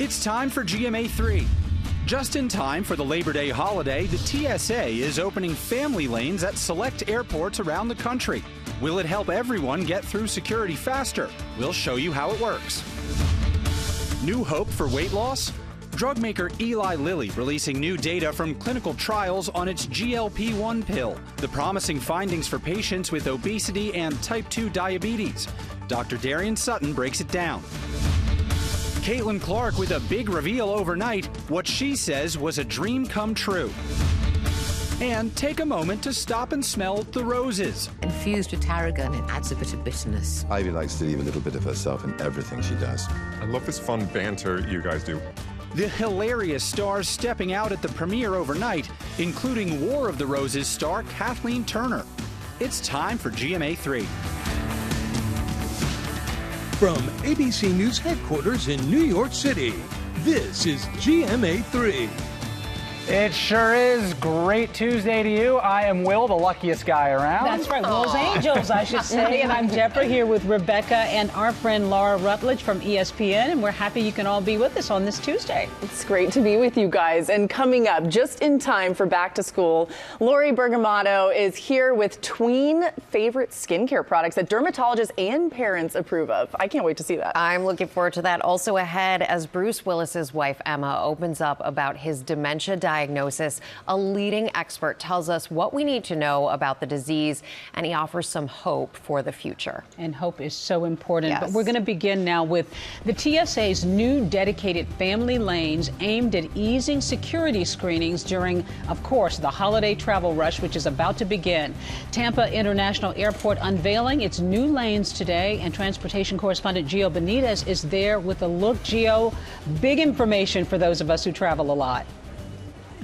It's time for GMA3. Just in time for the Labor Day holiday, the TSA is opening family lanes at select airports around the country. Will it help everyone get through security faster? We'll show you how it works. New hope for weight loss? Drug maker Eli Lilly releasing new data from clinical trials on its GLP-1 pill. The promising findings for patients with obesity and type 2 diabetes. Dr. Darian Sutton breaks it down. Caitlyn Clark with a big reveal overnight, what she says was a dream come true. And take a moment to stop and smell the roses. Infused with tarragon, it adds a bit of bitterness. Ivy likes to leave a little bit of herself in everything she does. I love this fun banter you guys do. The hilarious stars stepping out at the premiere overnight, including War of the Roses star Kathleen Turner. It's time for GMA3. From ABC News headquarters in New York City, this is GMA3. It sure is. Great Tuesday to you. I am Will, the luckiest guy around. That's right, Will's Angels, I should say. And I'm Deborah here with Rebecca and our friend Laura Rutledge from ESPN. And we're happy you can all be with us on this Tuesday. It's great to be with you guys. And coming up, just in time for back to school, Lori Bergamatto is here with tween favorite skincare products that dermatologists and parents approve of. I can't wait to see that. I'm looking forward to that. Also ahead, as Bruce Willis's wife Emma opens up about his dementia diagnosis, a leading expert tells us what we need to know about the disease, and he offers some hope for the future. And hope is so important. Yes. But we're going to begin now with the TSA's new dedicated family lanes aimed at easing security screenings during, of course, the holiday travel rush, which is about to begin. Tampa International Airport unveiling its new lanes today, and transportation correspondent Gio Benitez is there with a look. Gio, big information for those of us who travel a lot.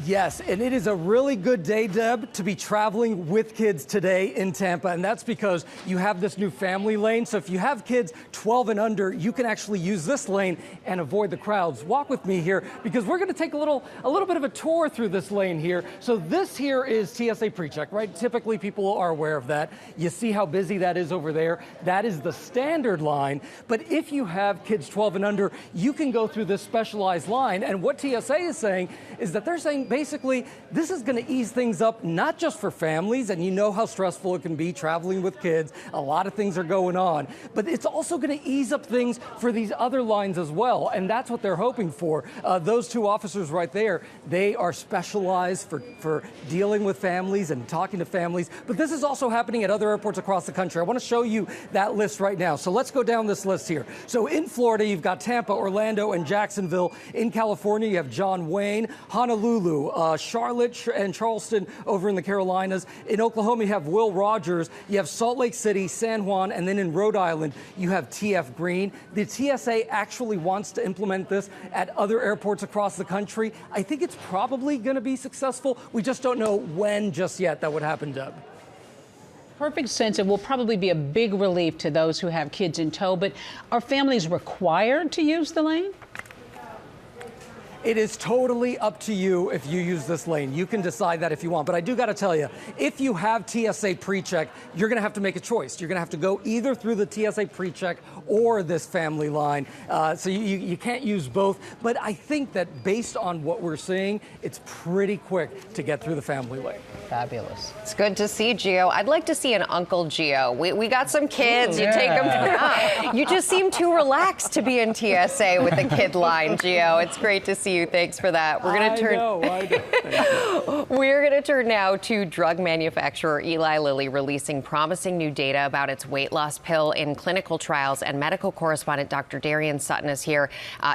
Yes, and it is a really good day, Deb, to be traveling with kids today in Tampa, and that's because you have this new family lane. So if you have kids 12 and under, you can actually use this lane and avoid the crowds. Walk with me here because we're going to take a little bit of a tour through this lane here. So this here is TSA PreCheck, right? Typically people are aware of that. You see how busy that is over there. That is the standard line. But if you have kids 12 and under, you can go through this specialized line. And what TSA is saying is that they're saying basically, this is going to ease things up, not just for families, and you know how stressful it can be traveling with kids. A lot of things are going on, but it's also going to ease up things for these other lines as well, and that's what they're hoping for. Those two officers right there, they are specialized for dealing with families and talking to families, but this is also happening at other airports across the country. I want to show you that list right now. So let's go down this list here. So in Florida, you've got Tampa, Orlando, and Jacksonville. In California, you have John Wayne, Honolulu, Charlotte and Charleston over in the Carolinas. In Oklahoma, you have Will Rogers. You have Salt Lake City, San Juan, and then in Rhode Island, you have TF Green. The TSA actually wants to implement this at other airports across the country. I think it's probably going to be successful. We just don't know when just yet that would happen, Deb. Perfect sense. It will probably be a big relief to those who have kids in tow, but are families required to use the lane? It is totally up to you if you use this lane. You can decide that if you want. But I do got to tell you, if you have TSA PreCheck, you're going to have to make a choice. You're going to have to go either through the TSA PreCheck or this family line. So you can't use both. But I think that based on what we're seeing, it's pretty quick to get through the family lane. Fabulous. It's good to see, Gio. I'd like to see an Uncle Gio. We got some kids. Ooh, you take them through. You just seem too relaxed to be in TSA with the kid line, Gio. It's great to see you. Thanks for that. We're going to turn. I know. We're going to turn now to drug manufacturer Eli Lilly releasing promising new data about its weight loss pill in clinical trials, and medical correspondent Dr. Darian Sutton is here.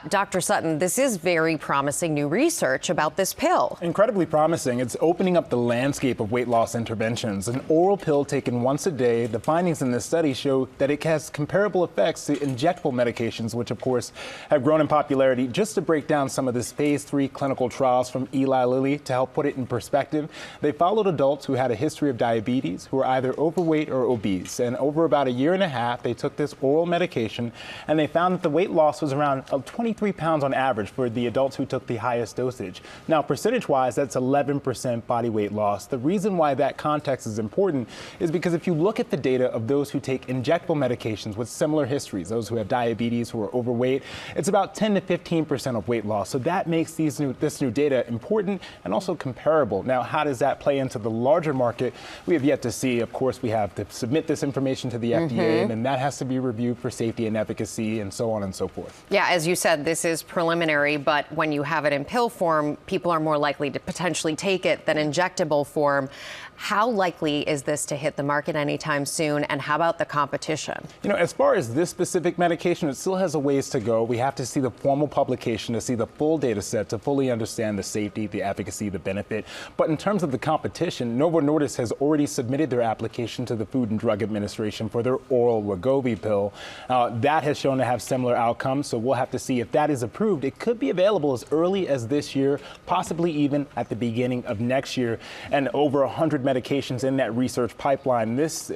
Dr. Sutton, this is very promising new research about this pill. Incredibly promising. It's opening up the landscape of weight loss interventions. An oral pill taken once a day. The findings in this study show that it has comparable effects to injectable medications, which of course have grown in popularity. Just to break down some of this this phase 3 clinical trials from Eli Lilly. To help put it in perspective, they followed adults who had a history of diabetes, who were either overweight or obese. And over about a year and a half, they took this oral medication, and they found that the weight loss was around 23 pounds on average for the adults who took the highest dosage. Now, percentage-wise, that's 11% body weight loss. The reason why that context is important is because if you look at the data of those who take injectable medications with similar histories, those who have diabetes, who are overweight, it's about 10 to 15% of weight loss. So that makes this new data important and also comparable. Now, how does that play into the larger market? We have yet to see. Of course, we have to submit this information to the FDA, and then that has to be reviewed for safety and efficacy and so on and so forth. Yeah, as you said, this is preliminary, but when you have it in pill form, people are more likely to potentially take it than injectable form. How likely is this to hit the market anytime soon, and how about the competition? You know, as far as this specific medication, it still has a ways to go. We have to see the formal publication to see the full data set to fully understand the safety, the efficacy, the benefit. But in terms of the competition, Novo Nordisk has already submitted their application to the Food and Drug Administration for their oral Wegovy pill. That has shown to have similar outcomes, so we'll have to see if that is approved. It could be available as early as this year, possibly even at the beginning of next year, and over 100 medications in that research pipeline. This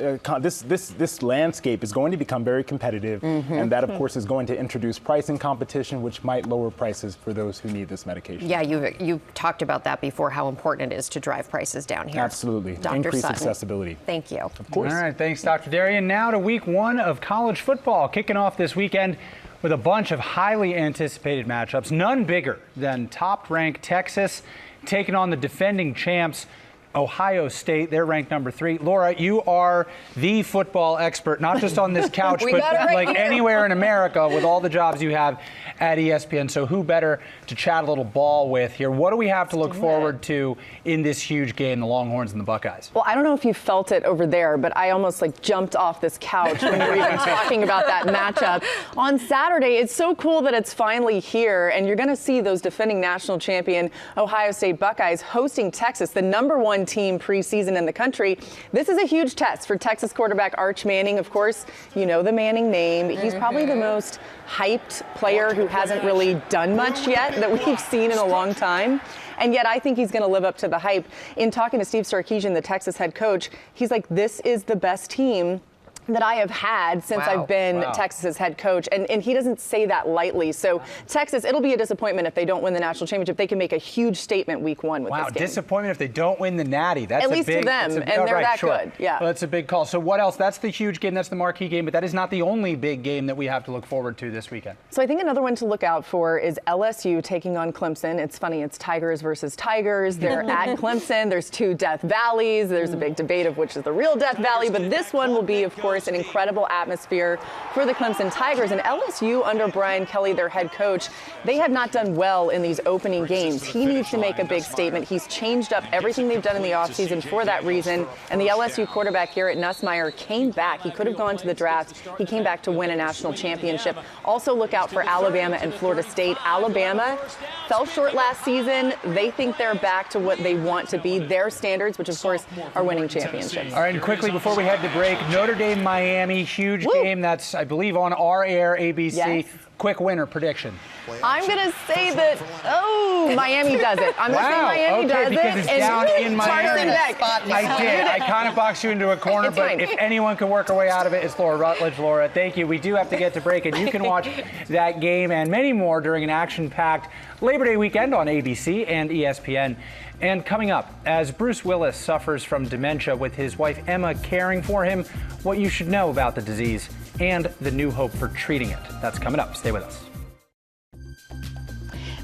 landscape is going to become very competitive, and that, of course, is going to introduce pricing competition, which might lower prices for those who need this medication. Yeah, you've talked about that before, how important it is to drive prices down here. Absolutely. Dr. Increase Sutton. accessibility. Thank you. Of course. All right, thanks, Dr. Darian. Now to week 1 of college football, kicking off this weekend with a bunch of highly anticipated matchups, none bigger than top-ranked Texas taking on the defending champs Ohio State. They're ranked number 3. Laura, you are the football expert, not just on this couch, but like anywhere in America with all the jobs you have at ESPN. So who better to chat a little ball with here? What do we have to look forward to in this huge game, the Longhorns and the Buckeyes? Well, I don't know if you felt it over there, but I almost jumped off this couch when we were even talking about that matchup. On Saturday, it's so cool that it's finally here, and you're going to see those defending national champion Ohio State Buckeyes hosting Texas, the #1 team preseason in the country. This is a huge test for Texas quarterback Arch Manning. Of course, you know the Manning name. He's probably the most hyped player who hasn't really done much yet that we've seen in a long time. And yet I think he's going to live up to the hype. In talking to Steve Sarkisian, the Texas head coach, he's like, this is the best team that I have had since I've been Texas's head coach. And he doesn't say that lightly. So Texas, it'll be a disappointment if they don't win the national championship. They can make a huge statement week 1 with this game. Disappointment if they don't win the Natty. That's at least to them, and they're that good. Yeah. Well, that's a big call. So what else? That's the huge game. That's the marquee game. But that is not the only big game that we have to look forward to this weekend. So I think another one to look out for is LSU taking on Clemson. It's funny. It's Tigers versus Tigers. They're at Clemson. There's 2 Death Valleys. There's a big debate of which is the real Death Valley. But this one will be, of course, an incredible atmosphere for the Clemson Tigers. And LSU, under Brian Kelly, their head coach, they have not done well in these opening games. He needs to make a big statement. He's changed up everything they've done in the offseason for that reason. And the LSU quarterback here at Nussmeier came back. He could have gone to the draft. He came back to win a national championship. Also look out for Alabama and Florida State. Alabama fell short last season. They think they're back to what they want to be, their standards, which of course are winning championships. All right, and quickly before we head to break, Notre Dame, Miami, huge game that's, I believe, on our air, ABC. Yes. Quick winner prediction. I'm going to say that, Miami does it. I'm going to say Miami does because it. It's down in Miami. I did. I kind of boxed you into a corner, but if anyone can work her way out of it, it's Laura Rutledge. Laura, thank you. We do have to get to break, and you can watch that game and many more during an action-packed Labor Day weekend on ABC and ESPN. And coming up, as Bruce Willis suffers from dementia with his wife Emma caring for him, what you should know about the disease and the new hope for treating it. That's coming up. Stay with us.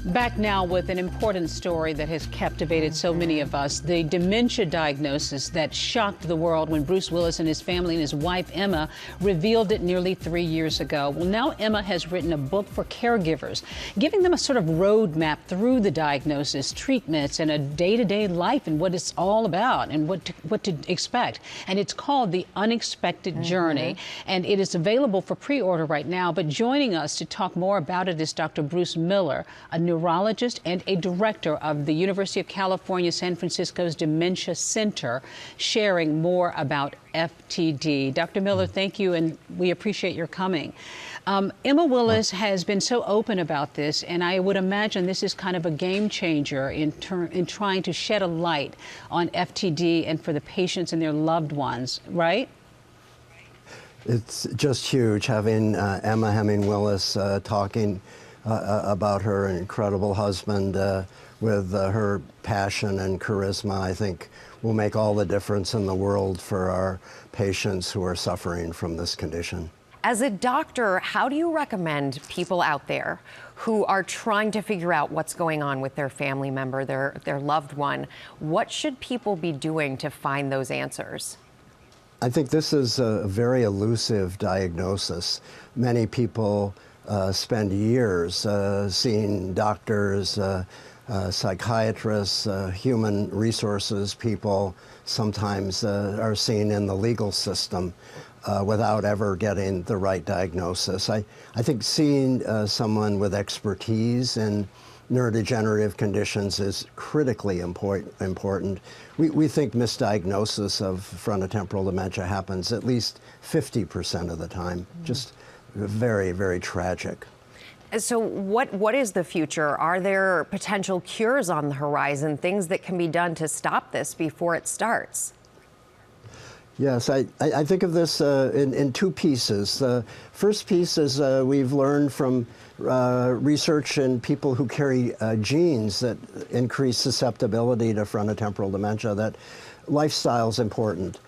Back now with an important story that has captivated so many of us, the dementia diagnosis that shocked the world when Bruce Willis and his family and his wife Emma revealed it nearly 3 years ago. Well, now Emma has written a book for caregivers, giving them a sort of roadmap through the diagnosis, treatments, and a day-to-day life and what it's all about and what to expect. And it's called The Unexpected Journey, and it is available for pre-order right now. But joining us to talk more about it is Dr. Bruce Miller, a neurologist and a director of the University of California, San Francisco's Dementia Center, sharing more about FTD. Dr. Miller, thank you, and we appreciate your coming. Emma Willis has been so open about this, and I would imagine this is kind of a game changer in trying to shed a light on FTD and for the patients and their loved ones, right? It's just huge having Emma Hemming Willis talking about her incredible husband with her passion and charisma. I think will make all the difference in the world for our patients who are suffering from this condition. As a doctor, how do you recommend people out there who are trying to figure out what's going on with their family member, their loved one? What should people be doing to find those answers? I think this is a very elusive diagnosis. Many people spend years seeing doctors, psychiatrists, human resources people sometimes are seen in the legal system without ever getting the right diagnosis. I think seeing someone with expertise in neurodegenerative conditions is critically important. We think misdiagnosis of frontotemporal dementia happens at least 50% of the time. Just very, very tragic. So what is the future? Are there potential cures on the horizon, things that can be done to stop this before it starts? Yes, I think of this in two pieces. The first piece is we've learned from research in people who carry genes that increase susceptibility to frontotemporal dementia that lifestyle is important.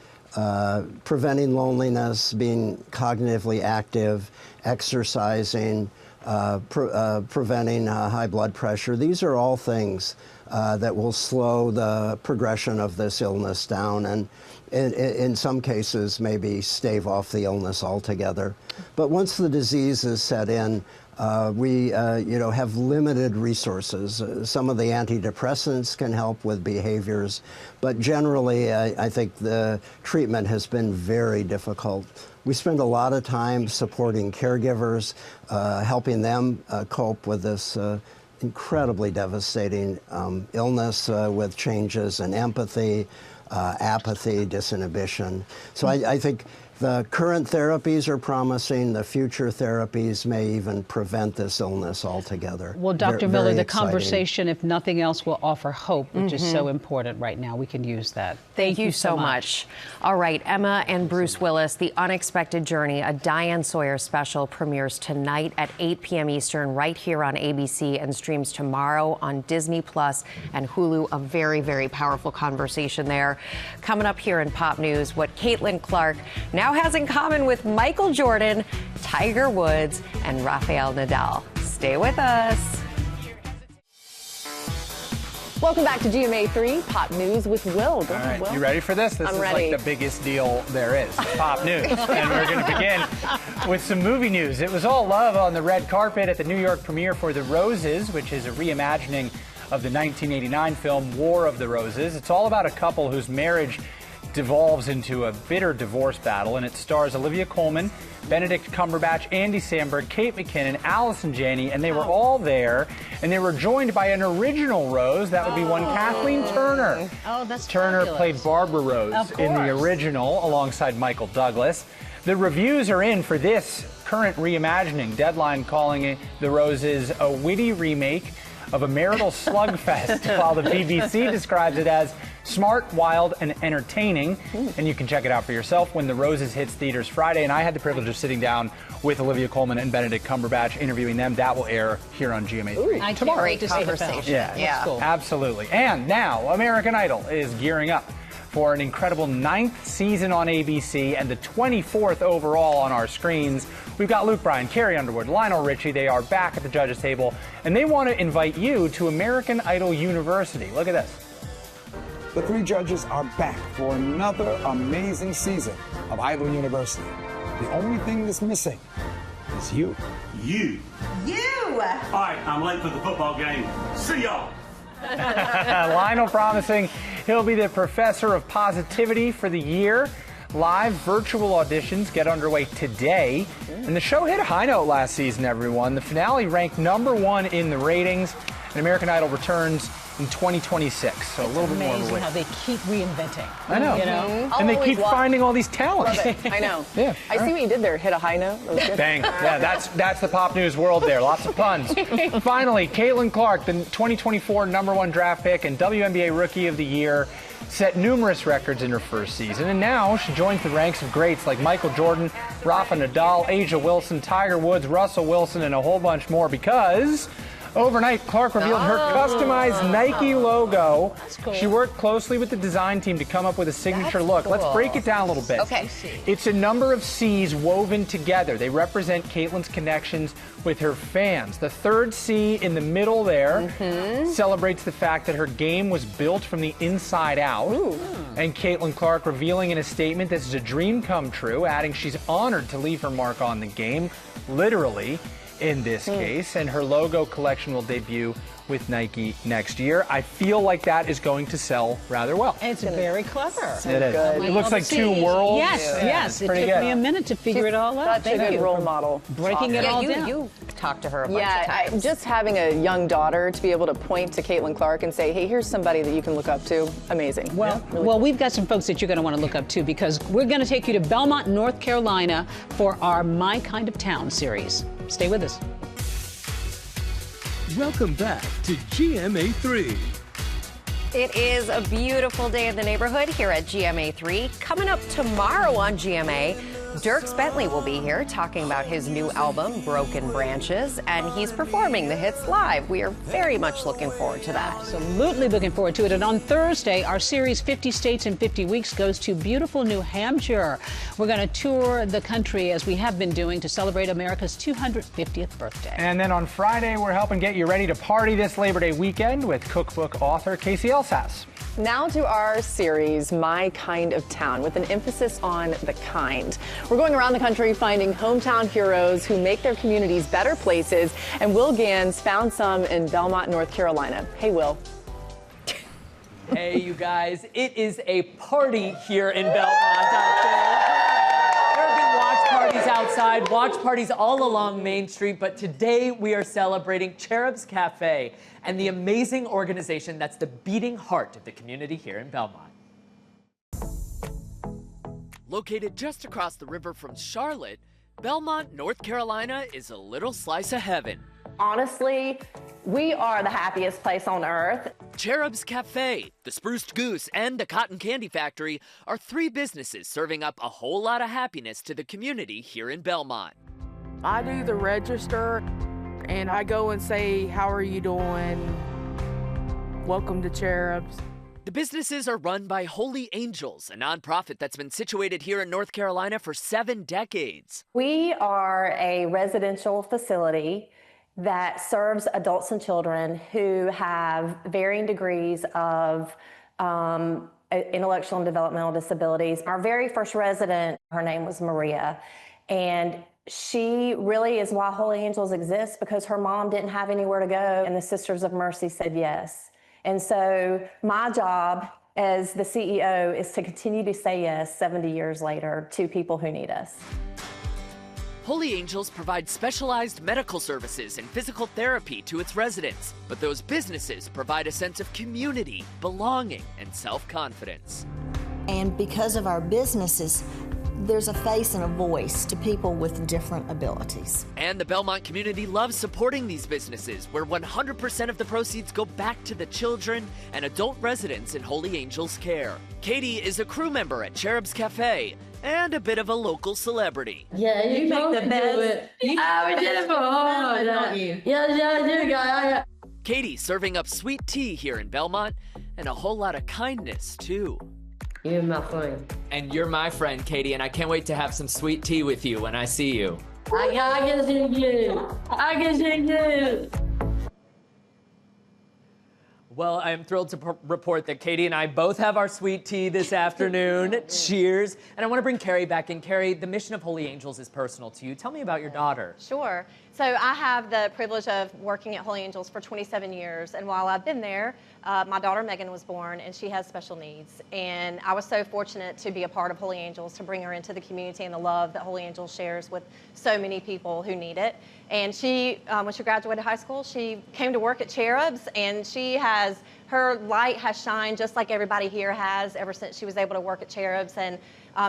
Preventing loneliness, being cognitively active, exercising, preventing high blood pressure. These are all things that will slow the progression of this illness down and in some cases maybe stave off the illness altogether. But once the disease is set in, we have limited resources. Some of the antidepressants can help with behaviors, but generally I think the treatment has been very difficult. We spend a lot of time supporting caregivers, helping them cope with this incredibly devastating illness with changes in empathy, apathy, disinhibition. So I think the current therapies are promising. The future therapies may even prevent this illness altogether. Well, Dr. Miller, the conversation, if nothing else, will offer hope, which is so important right now. We can use that. Thank you so much. All right, Emma and Bruce Willis, The Unexpected Journey, a Diane Sawyer special, premieres tonight at 8 p.m. Eastern right here on ABC and streams tomorrow on Disney Plus and Hulu. A very, very powerful conversation there. Coming up here in Pop News, what Caitlyn Clark now has in common with Michael Jordan, Tiger Woods, and Rafael Nadal. Stay with us. Welcome back to GMA3 Pop News with Will. Go ahead, Will. You ready for this? This I'm is ready. like the biggest deal there is, Pop News. And we're going to begin with some movie news. It was all love on the red carpet at the New York premiere for The Roses, which is a reimagining of the 1989 film War of the Roses. It's all about a couple whose marriage devolves into a bitter divorce battle, and it stars Olivia Colman, Benedict Cumberbatch, Andy Samberg, Kate McKinnon, Allison Janney, and they were all there, and they were joined by an original Rose. That would be one Kathleen Turner. Oh, that's Turner fabulous. played Barbara Rose in the original alongside Michael Douglas. The reviews are in for this current reimagining. Deadline calling it The Roses a witty remake of a marital slugfest, while the BBC describes it as smart, wild, and entertaining. And you can check it out for yourself when The Roses hits theaters Friday. And I had the privilege of sitting down with Olivia Colman and Benedict Cumberbatch, interviewing them. That will air here on GMA3 I tomorrow. can't wait to see the film. Yeah, Cool. Absolutely. And now American Idol is gearing up for an incredible 9th season on ABC and the 24th overall on our screens. We've got Luke Bryan, Carrie Underwood, Lionel Richie. They are back at the judges' table, and they want to invite you to American Idol University. Look at this. The 3 judges are back for another amazing season of Idol University. The only thing that's missing is you. You. All right, I'm late for the football game. See y'all. Lionel promising he'll be the professor of positivity for the year. Live virtual auditions get underway today. And the show hit a high note last season, everyone. The finale ranked #1 in the ratings. And American Idol returns in 2026, so a little bit more of a wait. Amazing how they keep reinventing. I know. You know? And they keep finding all these talents. Love it. I know. Yeah. I see what you did there. Hit a high note. That was good. Bang. Yeah, that's the pop news world there. Lots of puns. Finally, Caitlyn Clark, the 2024 #1 draft pick and WNBA Rookie of the Year, set numerous records in her first season, and now she joins the ranks of greats like Michael Jordan, Rafa Nadal, A'ja Wilson, Tiger Woods, Russell Wilson, and a whole bunch more because overnight, Clark revealed her customized Nike logo. That's cool. She worked closely with the design team to come up with a signature look. cool. Let's break it down a little bit. Okay. It's a number of C's woven together. They represent Caitlyn's connections with her fans. The third C in the middle there celebrates the fact that her game was built from the inside out. And Caitlyn Clark revealing in a statement this is a dream come true, adding she's honored to leave her mark on the game, literally, in this case, and her logo collection will debut with Nike next year. I feel like that is going to sell rather well. It's very clever. It is. It looks like two worlds. Yes. It took me a minute to figure it all out. Such a good role model. Breaking it all down. You talked to her a bunch of Yeah, times. just having a young daughter to be able to point to Caitlyn Clark and say, hey, here's somebody that you can look up to. Amazing. Well, we've got some folks that you're going to want to look up to because we're going to take you to Belmont, North Carolina for our My Kind of Town series. Stay with us. Welcome back to GMA3. It is a beautiful day in the neighborhood here at GMA3. Coming up tomorrow on GMA, Dierks Bentley will be here talking about his new album, Broken Branches, and he's performing the hits live. We are very much looking forward to that. Absolutely looking forward to it. And on Thursday, our series 50 States in 50 Weeks goes to beautiful New Hampshire. We're going to tour the country as we have been doing to celebrate America's 250th birthday. And then on Friday, we're helping get you ready to party this Labor Day weekend with cookbook author Casey Elsas. Now to our series, My Kind of Town, with an emphasis on the kind. We're going around the country finding hometown heroes who make their communities better places, and Will Gans found some in Belmont, North Carolina. Hey, Will. Hey, you guys. It is a party here in Belmont out there. There have been watch parties outside, watch parties all along Main Street, but today we are celebrating Cherub's Cafe and the amazing organization that's the beating heart of the community here in Belmont. Located just across the river from Charlotte, Belmont, North Carolina is a little slice of heaven. Honestly, we are the happiest place on earth. Cherub's Cafe, the Spruced Goose, and the Cotton Candy Factory are three businesses serving up a whole lot of happiness to the community here in Belmont. I do the register, and I go and say, how are you doing? Welcome to Cherub's. The businesses are run by Holy Angels, a nonprofit that's been situated here in North Carolina for 7 decades. We are a residential facility that serves adults and children who have varying degrees of intellectual and developmental disabilities. Our very first resident, her name was Maria, and she really is why Holy Angels exists, because her mom didn't have anywhere to go, and the Sisters of Mercy said yes. And so my job as the CEO is to continue to say yes 70 years later to people who need us. Holy Angels provides specialized medical services and physical therapy to its residents, but those businesses provide a sense of community, belonging, and self-confidence. And because of our businesses, there's a face and a voice to people with different abilities. And the Belmont community loves supporting these businesses, where 100% of the proceeds go back to the children and adult residents in Holy Angels' care. Katie is a crew member at Cherub's Cafe and a bit of a local celebrity. Yeah, you make the best. I would just don't you? Yeah. Katie serving up sweet tea here in Belmont and a whole lot of kindness, too. You're my friend. And you're my friend, Katie, and I can't wait to have some sweet tea with you when I see you. I can see you. I can see you. Well, I'm thrilled to report that Katie and I both have our sweet tea this afternoon. Cheers. And I want to bring Carrie back in. Carrie, the mission of Holy Angels is personal to you. Tell me about your daughter. Sure. So I have the privilege of working at Holy Angels for 27 years, and while I've been there, my daughter Megan was born, and she has special needs. And I was so fortunate to be a part of Holy Angels, to bring her into the community and the love that Holy Angels shares with so many people who need it. And she, when she graduated high school, she came to work at Cherubs, and her light has shined just like everybody here has ever since she was able to work at Cherubs. And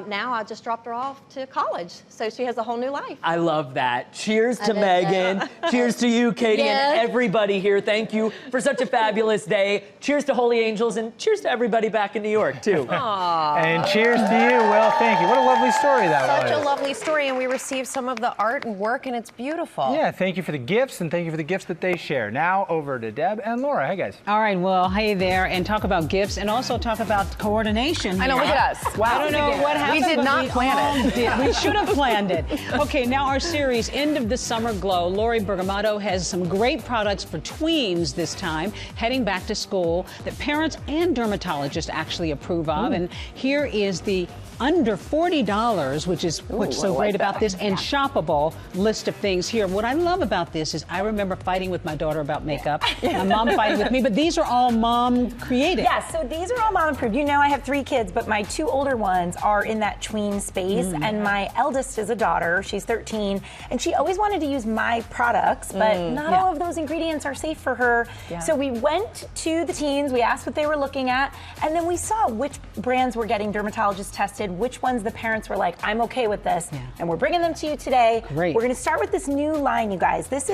now I just dropped her off to college, so she has a whole new life. I love that. Cheers to Megan. Cheers to you, Katie, and everybody here. Thank you for such a fabulous day. Cheers to Holy Angels, and cheers to everybody back in New York, too. Aww. And cheers to you, Will. Thank you. What a lovely story that was. Such a lovely story, and we received some of the art and work, and it's beautiful. Yeah, thank you for the gifts, and thank you for the gifts that they share. Now over to Deb and Laura. Hey, guys. All right, well, hey there, and talk about gifts, and also talk about coordination. I know, look at us. Wow. I don't know what happened. We did not plan it. We should have planned it. Okay, now our series, End of the Summer Glow. Lori Bergamato has some great products for tweens this time, heading back to school, that parents and dermatologists actually approve of. And here is the under $40, which is what's so great about this, and shoppable list of things here. What I love about this is I remember fighting with my daughter about makeup, my mom fighting with me, but these are all mom created. Yeah, so these are all mom approved. You know I have 3 kids, but my 2 older ones are in that tween space, and my eldest is a daughter. She's 13, and she always wanted to use my products, but not all of those ingredients are safe for her. So we went to the teens, we asked what they were looking at, and then we saw which brands were getting dermatologist tested, which ones the parents were like, I'm okay with this, and we're bringing them to you today. Great. We're going to start with this new line, you guys. This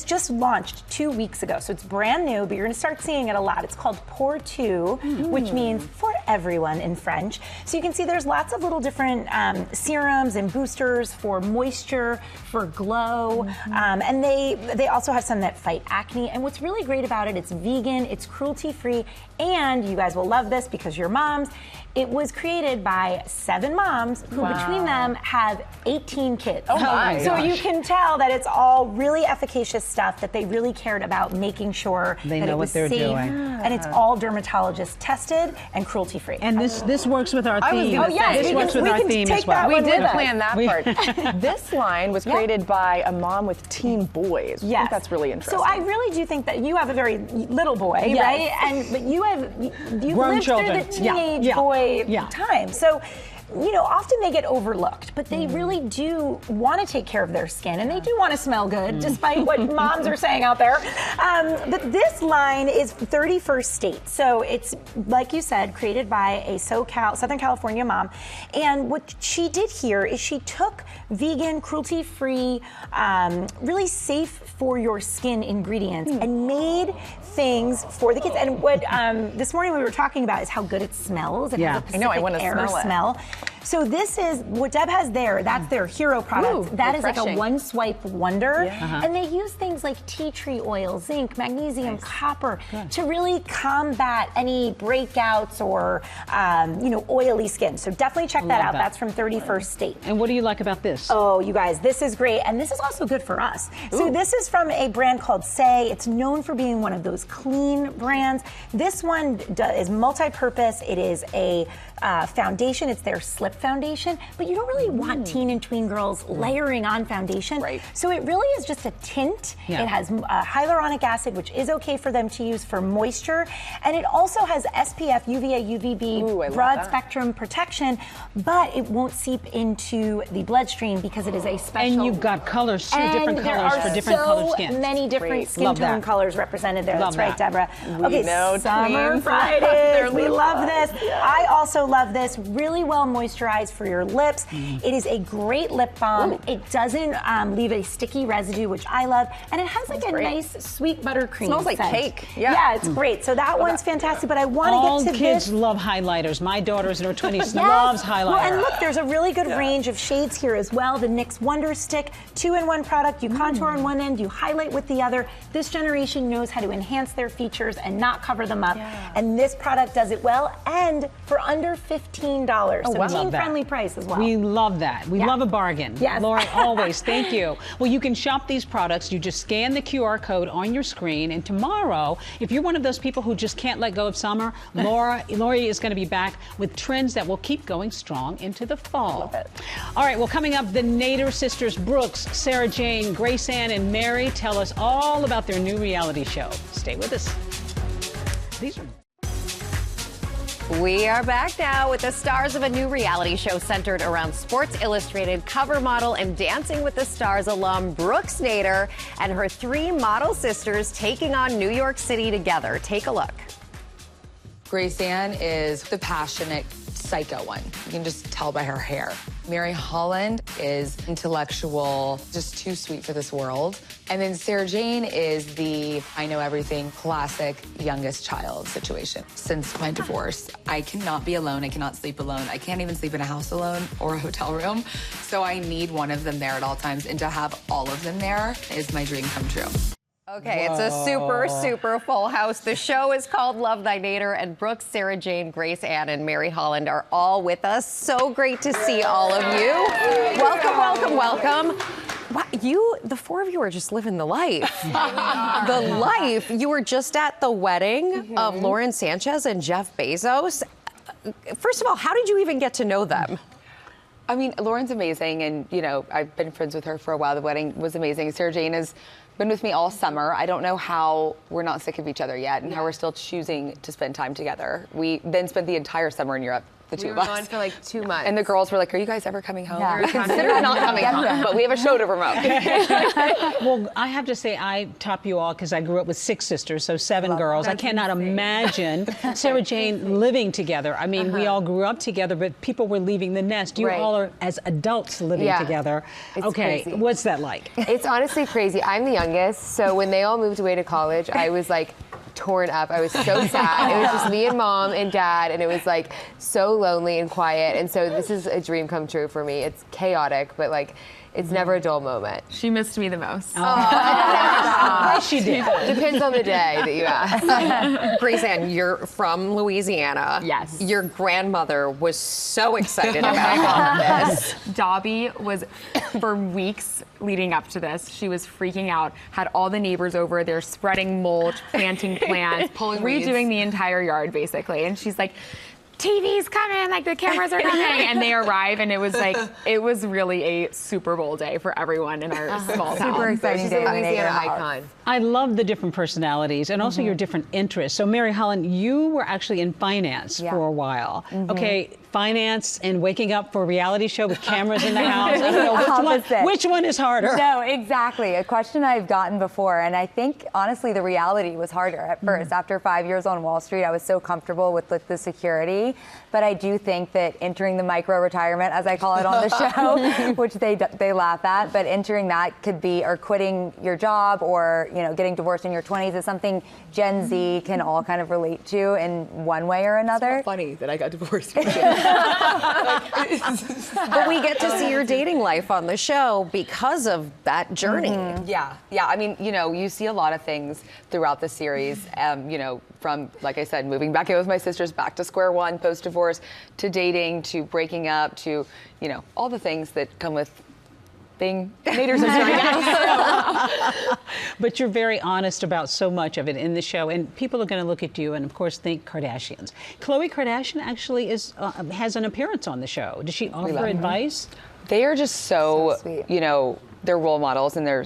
just launched 2 weeks ago, so it's brand new, but you're going to start seeing it a lot. It's called Pour 2, which means for everyone in French. So you can see there's lots of little different serums and boosters for moisture, for glow, and they also have some that fight acne. And what's really great about it, it's vegan, it's cruelty-free, and you guys will love this because you're moms. It was created by 7 moms who between them have 18 kids. Oh my So gosh. you can tell that it's all really efficacious stuff, that they really cared about making sure They that know it what was they're safe, doing. and it's all dermatologist tested and cruelty free. And this works with our I was theme. gonna say, This works with our theme as well. We did plan that part. This line was Yeah. created by a mom with teen boys. I Yes. think that's really interesting. So I really do think that you have a very little boy, Yes. right? But you've Grown lived children. through the teenage boy time. So, often they get overlooked, but they really do want to take care of their skin, and they do want to smell good, despite what moms are saying out there. But this line is 31st State. So it's, like you said, created by a Southern California mom. And what she did here is she took vegan, cruelty-free, really safe for your skin ingredients and made things for the kids. And what this morning we were talking about is how good it smells. It has a Pacific I know, I want to air smell it. So this is what Deb has there. That's their hero product. Ooh, that is like a refreshing. one-swipe wonder. Yeah. And they use things like tea tree oil, zinc, magnesium, copper to really combat any breakouts or oily skin. So definitely check that out. That's from 31st State. And what do you like about this? Oh, you guys, this is great. And this is also good for us. So this is from a brand called Say. It's known for being one of those clean brands. This one is multi-purpose. It is a foundation. It's their slip foundation, but you don't really want teen and tween girls layering on foundation. Right. So it really is just a tint. Yeah. It has hyaluronic acid, which is okay for them to use for moisture. And it also has SPF, UVA, UVB, broad spectrum protection, but it won't seep into the bloodstream because it is a special. And you've got colors too, different colors for different colored skin. Many different skin tone colors represented there. Love That's right, that. Deborah. We know Summer tweens. Fridays. We They're love this. Yeah. I also love this. Really well moisturized for your lips. It is a great lip balm. It doesn't leave a sticky residue, which I love. And it has like a nice sweet buttercream Smells like scent. cake. Yeah, it's great. So that one's fantastic. But I want All to get to kids this. love highlighters. My daughter's in her 20s, Yes. loves highlighter. Well, and look, there's a really good range of shades here as well. The NYX Wonder Stick, 2-in-1 product. You contour on one end, you highlight with the other. This generation knows how to enhance their features and not cover them up. And this product does it well, and for under $15. So teen that. Family-friendly price as well. We love that. We love a bargain. Yes. Lori, always. Thank you. Well, you can shop these products. You just scan the QR code on your screen. And tomorrow, if you're one of those people who just can't let go of summer, Lori is going to be back with trends that will keep going strong into the fall. Love it. All right, well, coming up, the Nader sisters, Brooks, Sarah Jane, Grace Ann, and Mary, tell us all about their new reality show. Stay with us. These are... We are back now with the stars of a new reality show centered around Sports Illustrated cover model and Dancing with the Stars alum Brooks Nader and her 3 model sisters taking on New York City together. Take a look. Grace Ann is the passionate psycho one. You can just tell by her hair. Mary Holland is intellectual, just too sweet for this world. And then Sarah Jane is the I know everything classic youngest child situation. Since my divorce, I cannot be alone. I cannot sleep alone. I can't even sleep in a house alone or a hotel room. So I need one of them there at all times. And to have all of them there is my dream come true. Okay, it's a super, super full house. The show is called Love Thy Nader, and Brooks, Sarah Jane, Grace Ann, and Mary Holland are all with us. So great to see all of you. Welcome, welcome, welcome. Wow, the 4 of you are just living the life. The life. You were just at the wedding of Lauren Sanchez and Jeff Bezos. First of all, how did you even get to know them? I mean, Lauren's amazing, and, you know, I've been friends with her for a while. The wedding was amazing. Sarah Jane has been with me all summer. I don't know how we're not sick of each other yet and how we're still choosing to spend time together. We then spent the entire summer in Europe, the two of us. We were gone for like 2 months. And the girls were like, are you guys ever coming home? Yeah. We considered not coming home, but we have a show to promote. Well, I have to say, I top you all because I grew up with 6 sisters, so 7 girls. I cannot imagine Sarah Jane living together. I mean, we all grew up together, but people were leaving the nest. You all are, as adults, living together. It's crazy. What's that like? It's honestly crazy. I'm the youngest, so when they all moved away to college, I was like torn up. I was so sad. It was just me and mom and dad, and it was like so lonely and quiet. And so this is a dream come true for me. It's chaotic, but like it's never a dull moment. She missed me the most. Yes, she did. Depends on the day that you ask. Grace Ann, you're from Louisiana. Yes. Your grandmother was so excited about all of this. Dobby was, for weeks leading up to this, she was freaking out, had all the neighbors over, they're spreading mulch, planting plants, redoing the entire yard basically. And she's like, TV's coming, like the cameras are coming, and they arrive, and it was like, it was really a Super Bowl day for everyone in our small town. Super exciting day. Louisiana icon. I love the different personalities and also your different interests. So Mary Holland, you were actually in finance for a while. Okay, finance and waking up for a reality show with cameras in the house. I don't know, which one is harder? No, exactly. A question I've gotten before, and I think honestly the reality was harder at first. After 5 years on Wall Street, I was so comfortable with the security, but I do think that entering the micro retirement, as I call it on the show, which they laugh at, but entering that could be, or quitting your job, or getting divorced in your 20s is something Gen Z can all kind of relate to in one way or another. It's funny that I got divorced. But we get to see your dating life on the show because of that journey. Yeah. I mean, you see a lot of things throughout the series, from, like I said, moving back in with my sisters, back to square one, post-divorce, to dating, to breaking up, to, all the things that come with being Nader's sister, I guess. But you're very honest about so much of it in the show, and people are going to look at you and, of course, think Kardashians. Khloe Kardashian actually has an appearance on the show. Does she offer advice? They are just so sweet. They're role models, and they're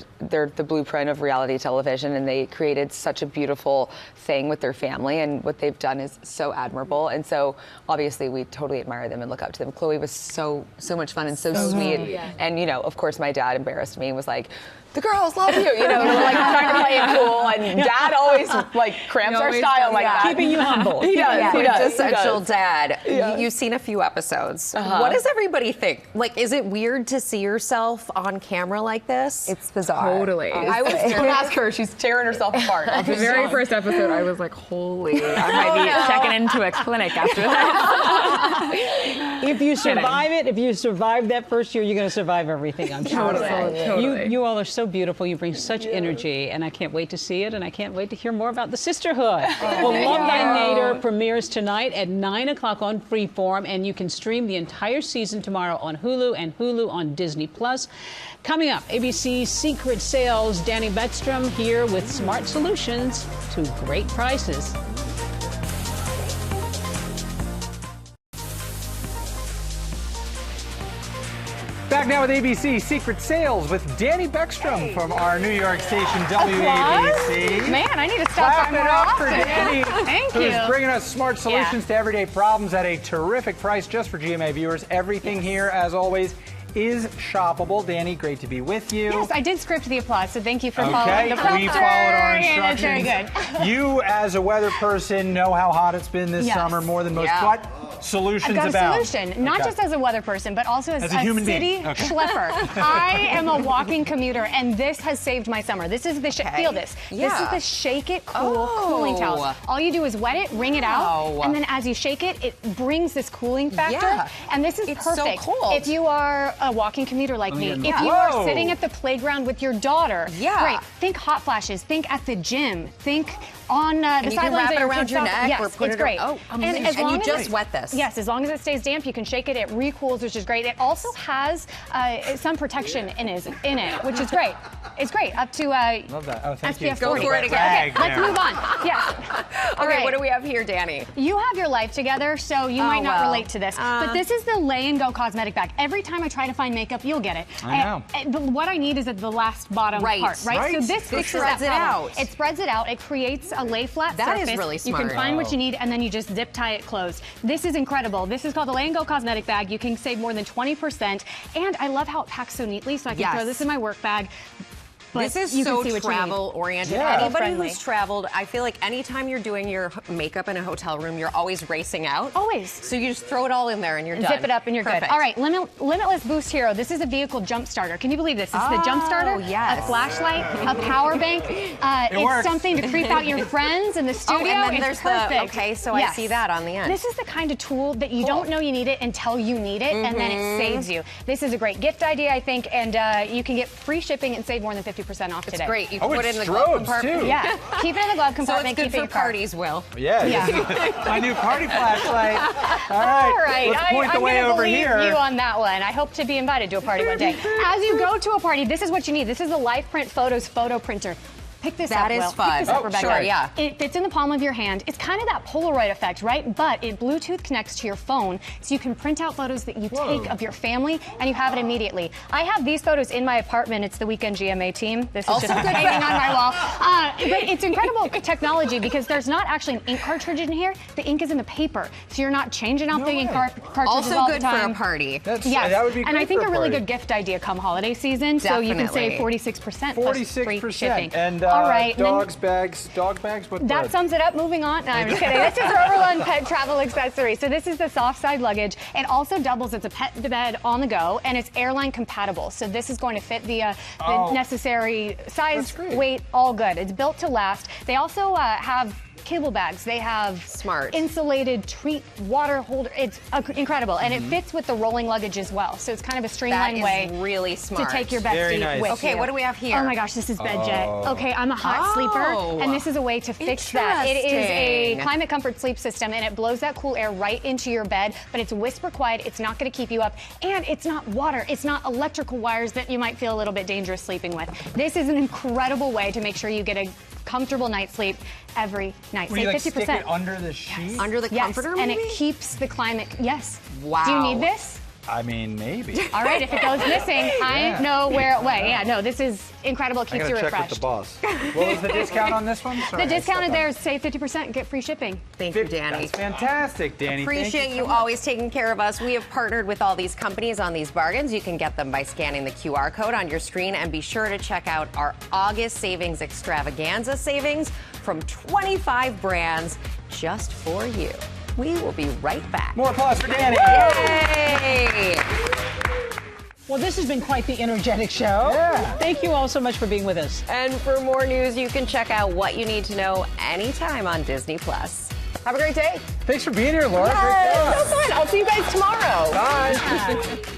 the blueprint of reality television, and they created such a beautiful thing with their family, and what they've done is so admirable. And so obviously we totally admire them and look up to them. Khloe was so much fun and so sweet. Yeah. And of course my dad embarrassed me and was like, the girls love you, and we're like trying to play it cool, and Dad always like cramps our style like that. Keeping you humble. He does. Quintessential dad. You've seen a few episodes. What does everybody think? Like, is it weird to see yourself on camera like this? It's bizarre. Totally. I was going to ask her. She's tearing herself apart. The very first episode, I was like, holy, I might be checking into a clinic after that. If you survive it, if you survive that first year, you're going to survive everything, I'm sure. Totally. You all are so beautiful. You bring such energy, and I can't wait to see it, and I can't wait to hear hear more about the sisterhood. Well, Love Thy Nader premieres tonight at 9 o'clock on Freeform, and you can stream the entire season tomorrow on Hulu and Hulu on Disney+. Coming up, ABC's Secret Sales, Danny Beckstrom here with smart solutions to great prices. Back now with ABC Secret Sales with Danny Beckstrom from our New York station WABC. Man, I need to stop by more up for often. Danny, Thank who's you. bringing us smart solutions to everyday problems at a terrific price just for GMA viewers. Everything here, as always, is shoppable. Danny, great to be with you. Yes, I did script the applause, so thank you for following the prompter. We followed our instructions. And it's very good. You, as a weather person, know how hot it's been this summer more than most. What solutions I've got about? a solution, not just as a weather person, but also as a human city being. Okay. schlepper. I am a walking commuter, and this has saved my summer. This is the feel this. This is the Shake It Cool cooling towels. All you do is wet it, wring it out, and then as you shake it, it brings this cooling factor. And this is perfect so cold. if you are a walking commuter like me. If you Whoa. are sitting at the playground with your daughter, great. Think hot flashes. Think at the gym. Think on the and you can sidelines wrap it of around your kids' neck Yes, or put it's it great. Oh, amazing. as long And you as just wet this. Yes, as long as it stays damp, you can shake it. It re-cools, which is great. It also has sun protection in it, which is great. It's great. Up to Love that. Oh, thank you. SPF 40. Go for it again. Okay, let's move on. Yes. All Okay, right. what do we have here, Danny? You have your life together, so you might not relate to this. But this is the Lay and Go cosmetic bag. Every time I try to find makeup, you'll get it. I know. And what I need is at the last bottom part, right? So this fixes that problem. It spreads it out. It creates a lay flat surface. That is really smart. You can find what you need, and then you just zip tie it closed. This is incredible. This is called the Lay and Go cosmetic bag. You can save more than 20%, and I love how it packs so neatly, so I can throw this in my work bag. But This is you so can see what you need. travel-oriented. Yeah. Anybody Friendly. who's traveled, I feel like anytime you're doing your makeup in a hotel room, you're always racing out. Always. So you just throw it all in there and you're done. Zip it up and you're Perfect. good. All right, Limitless Boost Hero. This is a vehicle jump starter. Can you believe this? This is the jump starter, yes. a flashlight, a power bank. It's works. something to creep out your friends in the studio. Oh, and then it's there's perfect. okay, so I see that on the end. This is the kind of tool that you don't know you need it until you need it, and then it saves you. This is a great gift idea, I think, and you can get free shipping and save more than 50% off today. It's great. You can put it in the glove strobes, compartment. too. Yeah, keep it in the glove compartment. So it's good keep it in for your car. parties, Will. Yeah. My new party flashlight. All right. All right, Let's point the I'm way gonna over believe here. you on that one. I hope to be invited to a party one day. As you go to a party, this is what you need. This is the Life Print Photos photo printer. Pick this up, That is Will. fun. Pick this up, Oh, Rebecca. sure, yeah. It fits in the palm of your hand. It's kind of that Polaroid effect, right? But it Bluetooth connects to your phone, so you can print out photos that you take of your family, and you have it immediately. I have these photos in my apartment. It's the Weekend GMA team. This is Also just good hanging on my wall. But it's incredible technology because there's not actually an ink cartridge in here. The ink is in the paper, so you're not changing out the ink cartridges Also all good the time. for a party. Yes, that would be and great I think for a a really party. good gift idea come holiday season, so you can save Definitely. 46% plus free 46%. shipping. And all right, and then- dog bags, what that sums it up. Moving on. No, I'm just kidding. This is Overland Pet Travel Accessory. So this is the soft side luggage. It also doubles as a pet bed on the go, and it's airline compatible. So this is going to fit the necessary size, weight, all good. It's built to last. They also have cable bags. They have insulated treat water holder. It's incredible, and it fits with the rolling luggage as well. So it's kind of a streamlined way really smart. to take your bestie with Okay, you. what do we have here? Oh my gosh, this is bed jet. Okay, I'm a hot sleeper, and this is a way to fix that. It is a Interesting. climate comfort sleep system, and it blows that cool air right into your bed, but it's whisper quiet. It's not going to keep you up, and it's not water. It's not electrical wires that you might feel a little bit dangerous sleeping with. This is an incredible way to make sure you get a comfortable night's sleep every night. Will you, Save like, 50%. stick it under the sheet? Under the comforter, and maybe? it keeps the climate. Yes. Wow. Do you need this? I mean, maybe. All right, if it goes missing, I know where it went. Yeah, no, this is incredible. It I keeps gotta you check refreshed. with the boss. What was the discount on this one? Sorry, The discount I is stepped there. Save 50%, get free shipping. Thank you, Danny. That's fantastic, Danny. Appreciate you always taking care of us. We have partnered with all these companies on these bargains. You can get them by scanning the QR code on your screen, and be sure to check out our August Savings Extravaganza savings from 25 brands just for you. We will be right back. More applause for Danny. Yay! Well, this has been quite the energetic show. Yeah. Thank you all so much for being with us. And for more news, you can check out What You Need to Know anytime on Disney+. Have a great day. Thanks for being here, Laura. Yes, Great job. so fun. I'll see you guys tomorrow. Bye.